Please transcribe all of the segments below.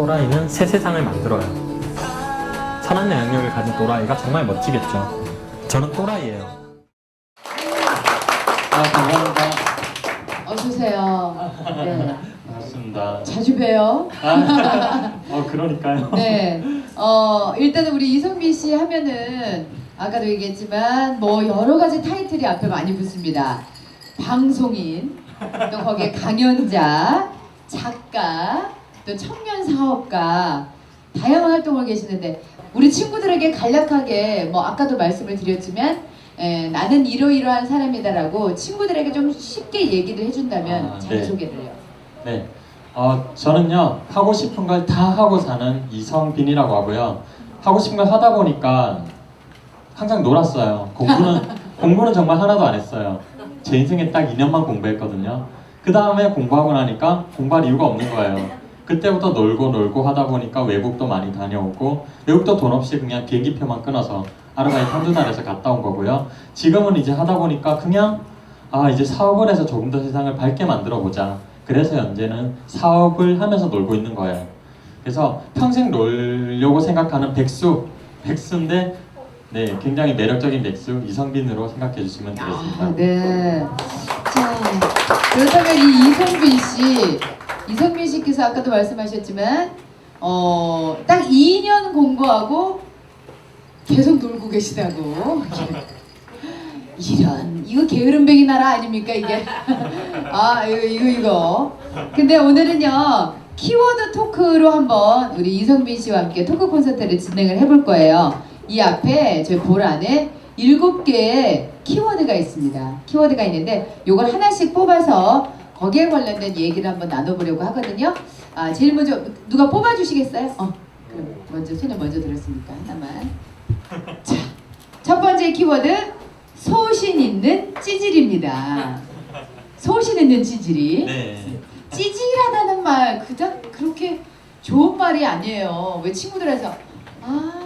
또라이는 새 세상을 만들어요. 선한 영향력을 가진 또라이가 정말 멋지겠죠. 저는 또라이예요. 감사합니다. 어서오세요. 네. 반갑습니다. 자주 봬요. 그러니까요. 네. 일단은 우리 이성민 씨 하면은 아까도 얘기했지만 뭐 여러 가지 타이틀이 앞에 많이 붙습니다. 방송인, 또 거기에 강연자, 작가, 또 청년 사업가, 다양한 활동을 계시는데 우리 친구들에게 간략하게 뭐 아까도 말씀을 드렸지만 나는 이러이러한 사람이다라고 친구들에게 좀 쉽게 얘기를 해준다면 자기소개를 해요. 네. 저는요 하고 싶은 걸 다 하고 사는 이성빈이라고 하고요. 하고 싶은 걸 하다 보니까 항상 놀았어요. 공부는 정말 하나도 안 했어요. 제 인생에 딱 2년만 공부했거든요. 그 다음에 공부하고 나니까 공부할 이유가 없는 거예요. 그때부터 놀고 하다 보니까 외국도 많이 다녀오고, 외국도 돈 없이 그냥 비행기표만 끊어서 아르바이트 한두 달에서 갔다 온 거고요. 지금은 이제 하다 보니까 그냥 이제 사업을 해서 조금 더 세상을 밝게 만들어 보자. 그래서 현재는 사업을 하면서 놀고 있는 거예요. 그래서 평생 놀려고 생각하는 백수인데 네, 굉장히 매력적인 백수 이성빈으로 생각해 주시면 되겠습니다. 네. 자, 그렇다면 이 이성빈 씨께서 아까도 말씀하셨지만 딱 2년 공부하고 계속 놀고 계시다고. 이거 게으름뱅이 나라 아닙니까 이게? 이거. 근데 오늘은요 키워드 토크로 한번 우리 이성빈 씨와 함께 토크 콘서트를 진행을 해볼 거예요. 이 앞에 저희 볼 안에 7개의 키워드가 있습니다. 키워드가 있는데 요걸 하나씩 뽑아서 거기에 관련된 얘기를 한번 나눠보려고 하거든요. 제일 먼저 누가 뽑아주시겠어요? 그럼 먼저 손을 먼저 들었으니까 하나만. 자, 첫 번째 키워드 소신 있는 찌질입니다. 소신 있는 찌질이. 네. 찌질하다는 말 그렇게 좋은 말이 아니에요. 왜 친구들에서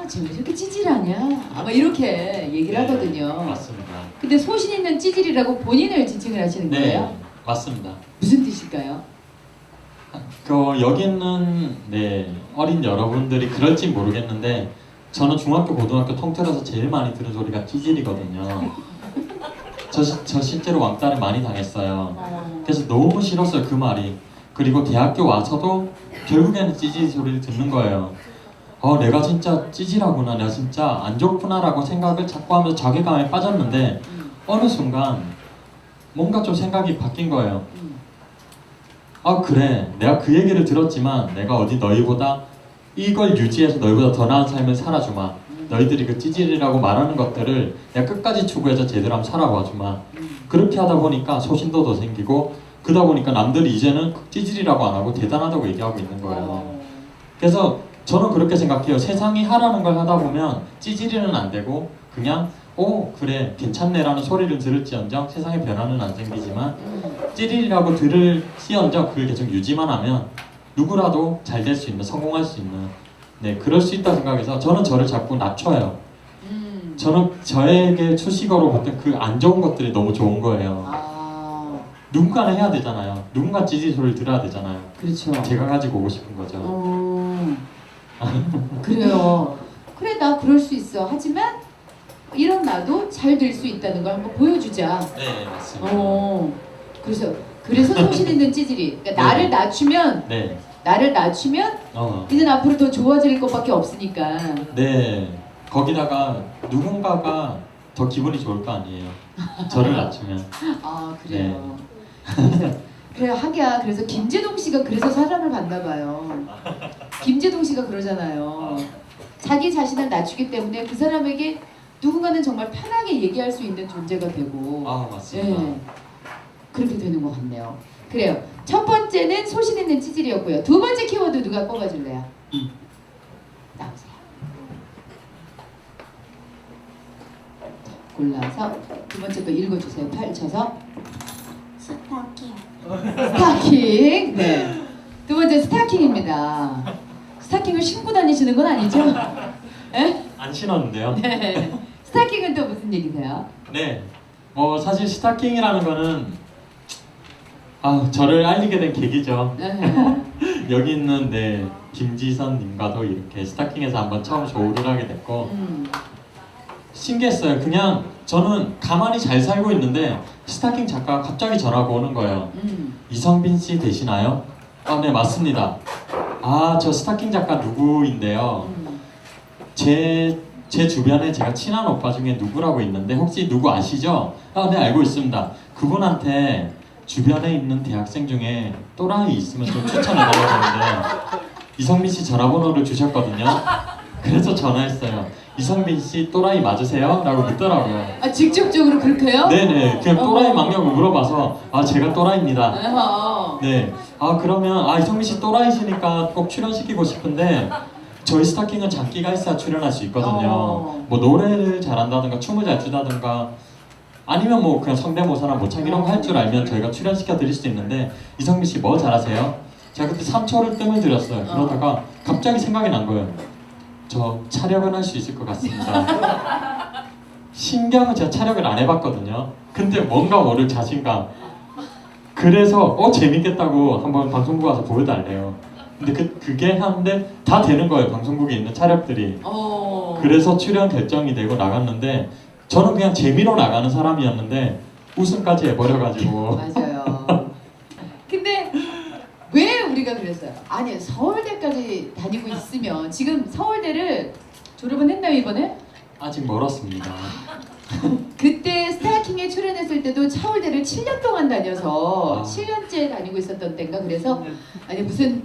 쟤 왜 저렇게 찌질하냐? 아마 이렇게 얘기를 하거든요. 맞습니다. 근데 소신 있는 찌질이라고 본인을 지칭을 하시는 거예요? 네, 맞습니다. 무슨 뜻일까요? 여기 있는 어린 여러분들이 그럴지 모르겠는데 저는 중학교, 고등학교 통틀어서 제일 많이 들은 소리가 찌질이거든요. 저 실제로 왕따를 많이 당했어요. 그래서 너무 싫었어요, 그 말이. 그리고 대학교 와서도 결국에는 찌질 소리를 듣는 거예요. 내가 진짜 찌질하구나, 내가 진짜 안 좋구나 라고 생각을 자꾸 하면서 자괴감에 빠졌는데 어느 순간 뭔가 좀 생각이 바뀐 거예요. 그래, 내가 그 얘기를 들었지만 내가 어디 너희보다 이걸 유지해서 너희보다 더 나은 삶을 살아주마. 너희들이 그 찌질이라고 말하는 것들을 내가 끝까지 추구해서 제대로 한번 살아봐주마. 그렇게 하다 보니까 소신도 더 생기고, 그러다 보니까 남들이 이제는 찌질이라고 안 하고 대단하다고 얘기하고 있는 거예요. 그래서 저는 그렇게 생각해요. 세상이 하라는 걸 하다 보면 찌질이는 안 되고 그냥 그래 괜찮네 라는 소리를 들을지언정 세상에 변화는 안 생기지만, 찌질이라고 들을지언정 그걸 계속 유지만 하면 누구라도 잘 될 수 있는, 성공할 수 있는, 그럴 수 있다 생각해서 저는 저를 자꾸 낮춰요. 저는 저에게 수식어로 봤던 그 안 좋은 것들이 너무 좋은 거예요. 누군가는 해야 되잖아요. 누군가 찌질 소리를 들어야 되잖아요. 그렇죠. 제가 가지고 오고 싶은 거죠. 그래요. 그래, 나 그럴 수 있어. 하지만 이런 나도 잘 될 수 있다는 걸 한번 보여주자. 네, 맞습니다. 그래서 소신 있는 찌질이. 그러니까 나를 낮추면 이제 앞으로 더 좋아질 것밖에 없으니까. 네. 거기다가 누군가가 더 기분이 좋을 거 아니에요. 저를 낮추면. 그래요. 그래요. 하기야. 그래서 김재동 씨가 그래서 사랑을 받나 봐요. 김재동 씨가 그러잖아요. 자기 자신을 낮추기 때문에 그 사람에게 누군가는 정말 편하게 얘기할 수 있는 존재가 되고. 맞습니다. 그렇게 되는 것 같네요. 그래요. 첫 번째는 소신 있는 찌질이었고요. 두 번째 키워드 누가 뽑아줄래요? 나오세요. 골라서 두 번째 거 읽어주세요. 펼쳐서. 스타킹. 네. 두 번째 스타킹입니다. 스타킹을 신고 다니시는 건 아니죠? 네? 안 신었는데요. 네. 스타킹은 또 무슨 얘기세요? 네. 사실 스타킹이라는 거는 저를 알리게 된 계기죠. 여기 있는 김지선님과도 이렇게 스타킹에서 한번 처음 조우를 하게 됐고 신기했어요. 그냥 저는 가만히 잘 살고 있는데 스타킹 작가가 갑자기 전화가 오는 거예요. 이성빈 씨 되시나요? 네 맞습니다. 저 스타킹 작가 누구인데요. 제 주변에 제가 친한 오빠 중에 누구라고 있는데 혹시 누구 아시죠? 네 알고 있습니다. 그분한테 주변에 있는 대학생 중에 또라이 있으면 좀 추천해달라고 하는데 이성빈 씨 전화번호를 주셨거든요. 그래서 전화했어요. 이성빈 씨 또라이 맞으세요? 라고 묻더라고요. 직접적으로 그렇게요? 네네. 그냥 또라이 맞냐고 물어봐서 제가 또라이입니다. 네. 그러면 이성빈 씨 또라이시니까 꼭 출연시키고 싶은데 저희 스타킹은 장기가 있어야 출연할 수 있거든요. 뭐 노래를 잘한다든가 춤을 잘 추다든가 아니면 뭐 그냥 성대모사나 모창 이런 거 할 줄 알면 저희가 출연시켜 드릴 수 있는데 이성빈 씨 뭐 잘하세요? 제가 그때 3초를 뜸을 들였어요. 그러다가 갑자기 생각이 난 거예요. 저 촬영은 할 수 있을 것 같습니다. 신기하면 제가 촬영을 안 해봤거든요. 근데 뭔가 모를 자신감. 그래서 재밌겠다고 한번 방송국 와서 보여달래요. 근데 그게 하는데 다 되는 거예요. 방송국에 있는 촬영들이. 그래서 출연 결정이 되고 나갔는데 저는 그냥 재미로 나가는 사람이었는데 우승까지 해버려가지고. 맞아요. 근데 왜 우리가 그랬어요? 아니 서울대까지 다니고 있으면 지금 서울대를 졸업은 했나요 이번에? 아직 멀었습니다. 그때 스타킹에 출연했을 때도 서울대를 7년 동안 다녀서 7년째 다니고 있었던 때인가 그래서 아니 무슨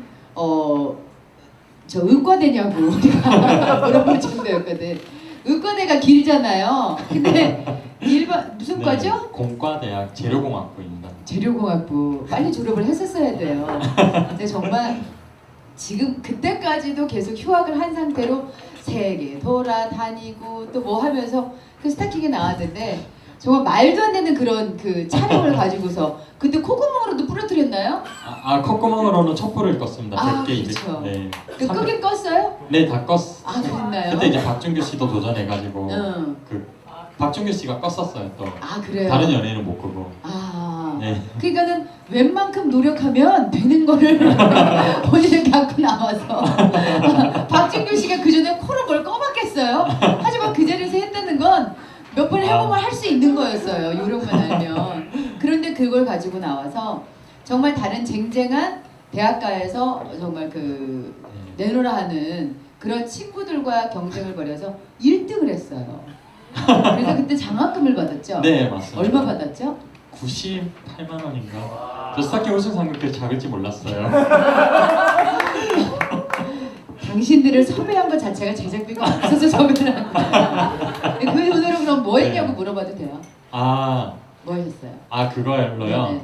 저 의과대냐고 우리가 물어볼 정도였거든. 의과대가 길잖아요. 근데 무슨 과죠? 공과대학 재료공학부입니다. 재료공학부 빨리 졸업을 했었어야 돼요. 근데 정말 지금 그때까지도 계속 휴학을 한 상태로 세계 돌아다니고 또 뭐 하면서 그 스타킹에 나왔는데 정말 말도 안 되는 그런 그 촬영을 가지고서 그때 콧구멍으로도 부러뜨렸나요? 콧구멍으로는 촛불을 껐습니다. 100개 그렇죠. 네. 그 끄긴 껐어요? 네, 다 껐. 그랬나요? 그때 이제 박준규 씨도 도전해가지고 응. 박준규 씨가 껐었어요 또. 그래요? 다른 연예인은 못 끄고. 네. 그러니까는 웬만큼 노력하면 되는 거를 본인을 갖고 나와서 박준규 씨가 그 전에 코로 뭘 꺼봤겠어요? 하지만 그 자리에서 했다는 건 몇 번 해보면 할 수 있는 거였어요. 요령만 알면. 그런데 그걸 가지고 나와서 정말 다른 쟁쟁한 대학가에서 정말 그 내노라 하는 그런 친구들과 경쟁을 벌여서 1등을 했어요. 그래서 그때 장학금을 받았죠? 네, 맞습니다. 얼마 받았죠? 98만 원인가? 저 스타킹 우승 상금이 작을지 몰랐어요. 당신들을 섭외한 것 자체가 제작비가 없어서 섭외를 한 거야. 그 돈으로 그럼 뭐 했냐고 물어봐도 돼요? 뭐 하셨어요? 그거로요? 네.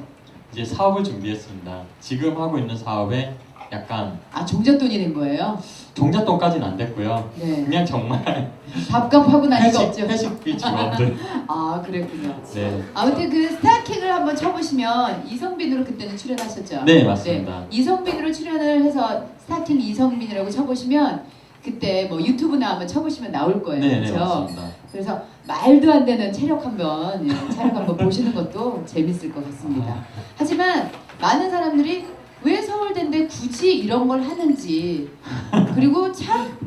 이제 사업을 준비했습니다. 지금 하고 있는 사업에 약간 종잣돈이 된 거예요? 종잣돈까지는 안 됐고요. 네. 그냥 정말 밥값하고 나니까 없죠? 회식비 직원들. 그랬군요. 네. 아무튼 그 스타킹을 한번 쳐보시면 이성빈으로 그때는 출연하셨죠? 네, 맞습니다. 네. 이성빈으로 출연을 해서 스타킹 이성빈이라고 쳐보시면 그때 뭐 유튜브나 한번 쳐보시면 나올 거예요. 네, 그렇죠? 맞습니다. 그래서 말도 안 되는 체력 한번 촬영 한번 보시는 것도 재밌을 것 같습니다. 하지만 많은 사람들이 왜 서울대인데 굳이 이런 걸 하는지 그리고 참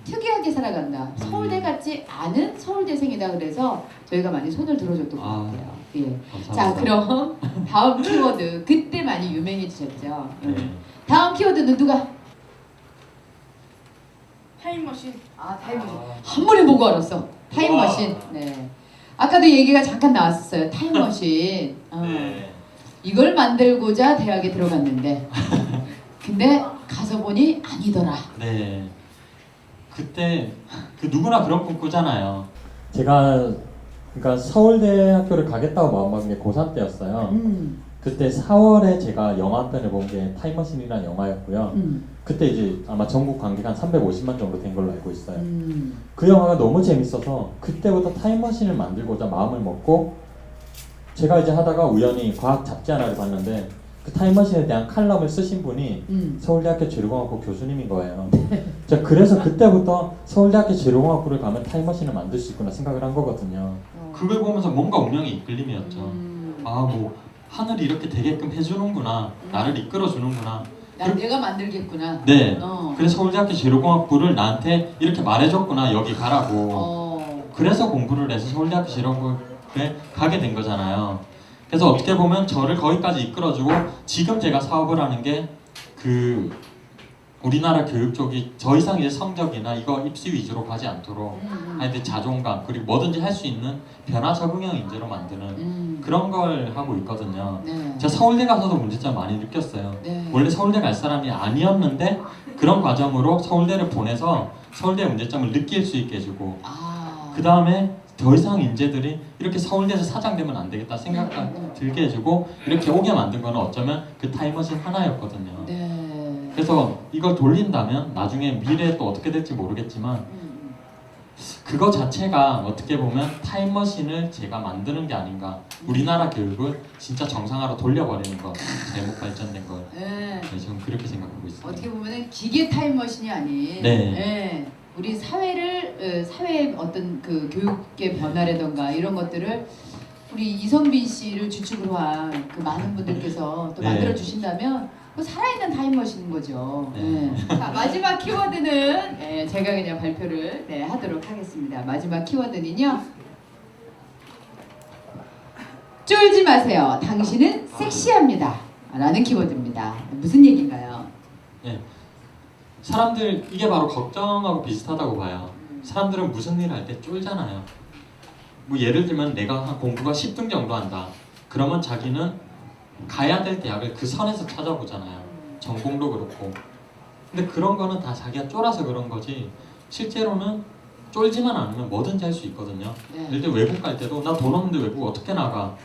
특이하게 살아간다. 서울대 같지 않은 서울대생이다 그래서 저희가 많이 손을 들어줬던 것 같아요. 예. 감사합니다. 자 그럼 다음 키워드 그때 많이 유명해지셨죠. 네. 다음 키워드는 누가? 타임머신. 타임머신. 한 번에 보고 알았어. 타임머신. 네. 아까도 얘기가 잠깐 나왔었어요. 타임머신. 네. 이걸 만들고자 대학에 들어갔는데 근데 가서 보니 아니더라. 네. 그때 누구나 그런 꿈 꾸잖아요. 제가 그러니까 서울대학교를 가겠다고 마음먹은 게 고3 때였어요. 그때 4월에 제가 영화편을 본 게 타임머신이라는 영화였고요. 그때 이제 아마 전국 관객 한 350만 정도 된 걸로 알고 있어요. 그 영화가 너무 재밌어서 그때부터 타임머신을 만들고자 마음을 먹고 제가 이제 하다가 우연히 과학 잡지 하나를 봤는데 그 타임머신에 대한 칼럼을 쓰신 분이 서울대학교 재료공학부 교수님인 거예요. 제가 그래서 그때부터 서울대학교 재료공학부를 가면 타임머신을 만들 수 있구나 생각을 한 거거든요. 그걸 보면서 뭔가 운명의 이끌림이었죠. 뭐 하늘이 이렇게 되게끔 해주는구나, 나를 이끌어주는구나. 내가 만들겠구나. 네. 어. 그래서 서울대학교 재료공학부를 나한테 이렇게 말해줬구나, 여기 가라고. 그래서 공부를 해서 서울대학교 재료공학부에 가게 된 거잖아요. 그래서 어떻게 보면 저를 거기까지 이끌어주고 지금 제가 사업을 하는 게 그 우리나라 교육 쪽이 더 이상 이제 성적이나 이거 입시 위주로 가지 않도록 하여튼 자존감 그리고 뭐든지 할 수 있는 변화 적응형 인재로 만드는 그런 걸 하고 있거든요. 네. 제가 서울대 가서도 문제점 많이 느꼈어요. 네. 원래 서울대 갈 사람이 아니었는데 그런 과정으로 서울대를 보내서 서울대 문제점을 느낄 수 있게 해주고 그 다음에 더 이상 인재들이 이렇게 서울대에서 사장되면 안 되겠다 생각 들게 해주고 이렇게 오게 만든 거는 어쩌면 그 타임머신 하나였거든요. 네. 그래서 이걸 돌린다면 나중에 미래에 또 어떻게 될지 모르겠지만 그거 자체가 어떻게 보면 타임머신을 제가 만드는 게 아닌가. 우리나라 교육을 진짜 정상화로 돌려버리는 거, 잘못 발전된 걸. 네. 네, 저는 그렇게 생각하고 있습니다. 어떻게 보면은 기계 타임머신이 아닌 네. 우리 사회의 어떤 그 교육의 변화라던가 이런 것들을 우리 이성빈 씨를 주축으로 한 그 많은 분들께서 또 네. 만들어 주신다면 그 살아있는 타임머신인 거죠. 네. 자, 마지막 키워드는 제가 그냥 발표를 하도록 하겠습니다. 마지막 키워드는요. 쫄지 마세요. 당신은 섹시합니다. 라는 키워드입니다. 무슨 얘기인가요? 네. 사람들 이게 바로 걱정하고 비슷하다고 봐요. 사람들은 무슨 일을 할 때 쫄잖아요. 뭐 예를 들면 내가 한 공부가 10등 정도 한다. 그러면 자기는 가야 될 대학을 그 선에서 찾아보잖아요. 전공도 그렇고. 근데 그런 거는 다 자기가 쫄아서 그런 거지 실제로는 쫄지만 않으면 뭐든지 할 수 있거든요. 네. 예를 들어 외국 갈 때도 나 돈 없는데 외국 어떻게 나가?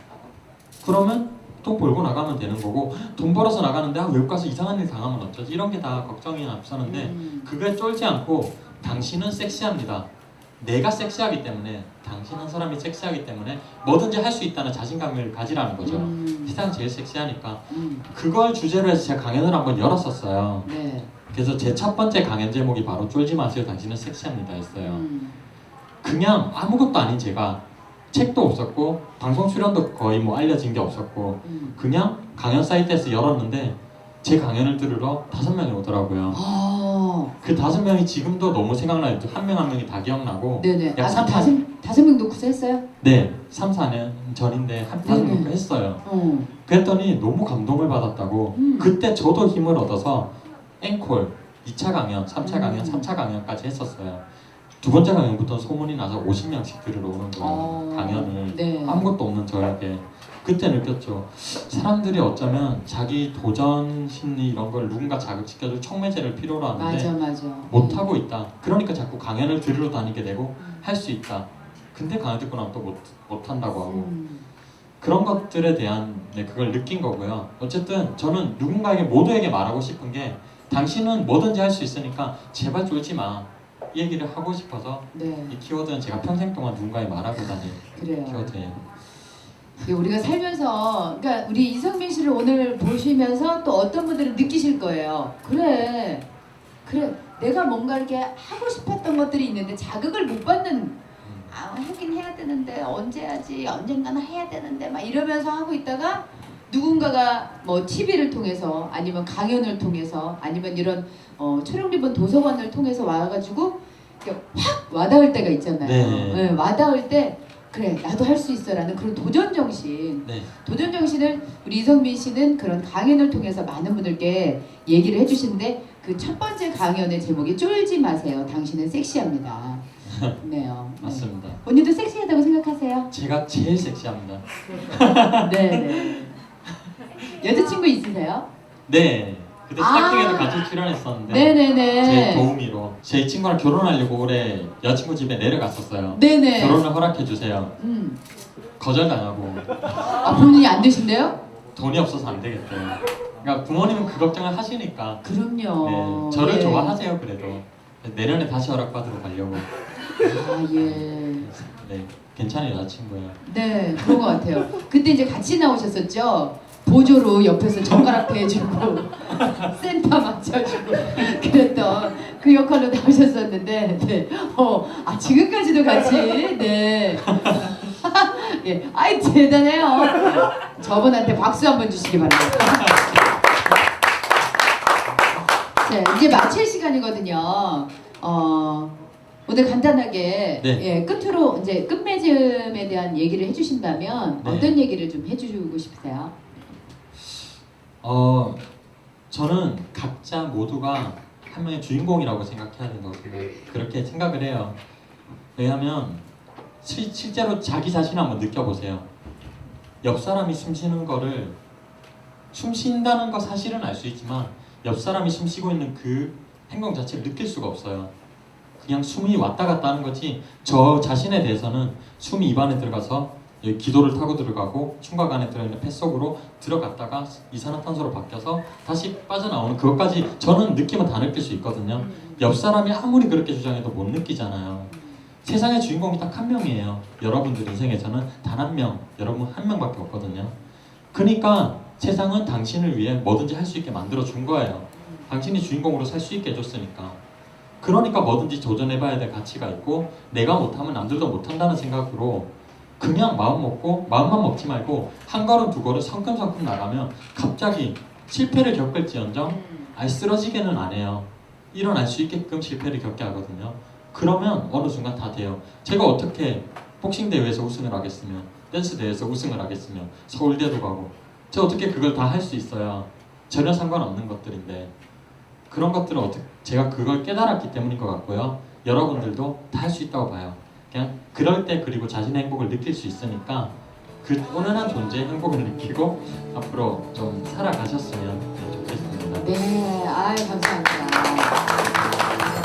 그러면 돈 벌고 나가면 되는 거고 돈 벌어서 나가는데 외국 가서 이상한 일 당하면 어쩌지? 이런 게 다 걱정이 앞서는데 그게 쫄지 않고 당신은 섹시합니다. 내가 섹시하기 때문에 당신 한 사람이 섹시하기 때문에 뭐든지 할 수 있다는 자신감을 가지라는 거죠. 세상 제일 섹시하니까 그걸 주제로 해서 제가 강연을 한번 열었었어요. 네. 그래서 제 첫 번째 강연 제목이 바로 쫄지 마세요 당신은 섹시합니다 였어요. 그냥 아무것도 아닌 제가 책도 없었고 방송 출연도 거의 뭐 알려진 게 없었고 그냥 강연 사이트에서 열었는데 제 강연을 들으러 5명이 오더라고요. 그 5명이 지금도 너무 생각나요. 한 명 한 명이 다 기억나고. 네네. 약 3, 4... 다섯 명 놓고서 했어요? 네, 3, 4년 전인데 한 5명 놓고 했어요. 그랬더니 너무 감동을 받았다고. 그때 저도 힘을 얻어서 앵콜 2차 강연, 3차 강연, 4차 강연까지 했었어요. 두 번째 강연부터 소문이 나서 50명씩 들으러 오는 거예요. 강연을. 네. 아무것도 없는 저에게. 그때 느꼈죠. 사람들이 어쩌면 자기 도전 심리 이런 걸 누군가 자극시켜줄 촉매제를 필요로 하는데 맞아. 못하고 있다. 그러니까 자꾸 강연을 들으러 다니게 되고 할 수 있다. 근데 강연 듣고 나면 또 못한다고 하고 그런 것들에 대한 그걸 느낀 거고요. 어쨌든 저는 누군가에게 모두에게 말하고 싶은 게 당신은 뭐든지 할 수 있으니까 제발 쫄지 마. 이 얘기를 하고 싶어서 이 키워드는 제가 평생 동안 누군가에 말하고 다닐 키워드예요. 우리가 살면서 그러니까 우리 이성민 씨를 오늘 보시면서 또 어떤 분들은 느끼실 거예요. 그래 내가 뭔가 이렇게 하고 싶었던 것들이 있는데 자극을 못 받는 하긴 해야 되는데 언제 하지 언젠가는 해야 되는데 막 이러면서 하고 있다가 누군가가 뭐 TV를 통해서 아니면 강연을 통해서 아니면 이런 초령리본 도서관을 통해서 와가지고 확 와닿을 때가 있잖아요. 네, 와닿을 때 그래 나도 할 수 있어라는 그런 도전 정신. 도전 정신을 우리 이성민 씨는 그런 강연을 통해서 많은 분들께 얘기를 해주시는데 그 첫 번째 강연의 제목이 쫄지 마세요. 당신은 섹시합니다. 네요. 맞습니다. 본인도 섹시하다고 생각하세요? 제가 제일 섹시합니다. 네. 여자친구 있으세요? 네. 그때 스타킹에도 같이 출연했었는데 네네네. 제 도우미로 제 친구랑 결혼하려고 올해 여자친구 집에 내려갔었어요. 네네. 결혼을 허락해주세요. 거절당하고 본인이 안 되신대요? 돈이 없어서 안 되겠대요. 그러니까 부모님은 그 걱정을 하시니까 그럼요. 네, 저를 좋아하세요 그래도. 내년에 다시 허락받으러 가려고. 네, 괜찮은 여자친구예요. 네, 그런 것 같아요. 그때 이제 같이 나오셨었죠? 보조로 옆에서 젓가락 대주고 센터 맞춰주고 그랬던 그 역할로 나오셨었는데 지금까지도 같이 예, 아이 대단해요. 저분한테 박수 한번 주시기 바랍니다. 자, 이제 마칠 시간이거든요. 오늘 간단하게 네. 예, 끝으로 이제 끝맺음에 대한 얘기를 해주신다면 네. 어떤 얘기를 좀 해주고 싶으세요? 저는 각자 모두가 한 명의 주인공이라고 생각해야 되는 거고 그렇게 생각을 해요. 왜냐하면 실제로 자기 자신을 한번 느껴보세요. 옆 사람이 숨 쉬는 거를 숨 쉰다는 거 사실은 알 수 있지만 옆 사람이 숨 쉬고 있는 그 행동 자체를 느낄 수가 없어요. 그냥 숨이 왔다 갔다 하는 거지 저 자신에 대해서는 숨이 입안에 들어가서 여기 기도를 타고 들어가고 충각 안에 들어있는 폐 속으로 들어갔다가 이산화탄소로 바뀌어서 다시 빠져나오는 그것까지 저는 느끼면 다 느낄 수 있거든요. 옆 사람이 아무리 그렇게 주장해도 못 느끼잖아요. 세상의 주인공이 딱 한 명이에요. 여러분들 인생에서는 단 한 명, 여러분 한 명밖에 없거든요. 그러니까 세상은 당신을 위해 뭐든지 할 수 있게 만들어 준 거예요. 당신이 주인공으로 살 수 있게 해줬으니까. 그러니까 뭐든지 도전해봐야 될 가치가 있고 내가 못하면 남들도 못한다는 생각으로 그냥 마음만 먹지 말고 한 걸음 두 걸음 성큼성큼 나가면 갑자기 실패를 겪을지언정 아예 쓰러지게는 안 해요. 일어날 수 있게끔 실패를 겪게 하거든요. 그러면 어느 순간 다 돼요. 제가 어떻게 복싱 대회에서 우승을 하겠으며 댄스 대회에서 우승을 하겠으며 서울대도 가고 제가 어떻게 그걸 다 할 수 있어요. 전혀 상관없는 것들인데 그런 것들은 제가 그걸 깨달았기 때문인 것 같고요. 여러분들도 다 할 수 있다고 봐요. 그냥 그럴 때 그리고 자신의 행복을 느낄 수 있으니까 그 온전한 존재의 행복을 느끼고 앞으로 좀 살아가셨으면 좋겠습니다. 네, 감사합니다.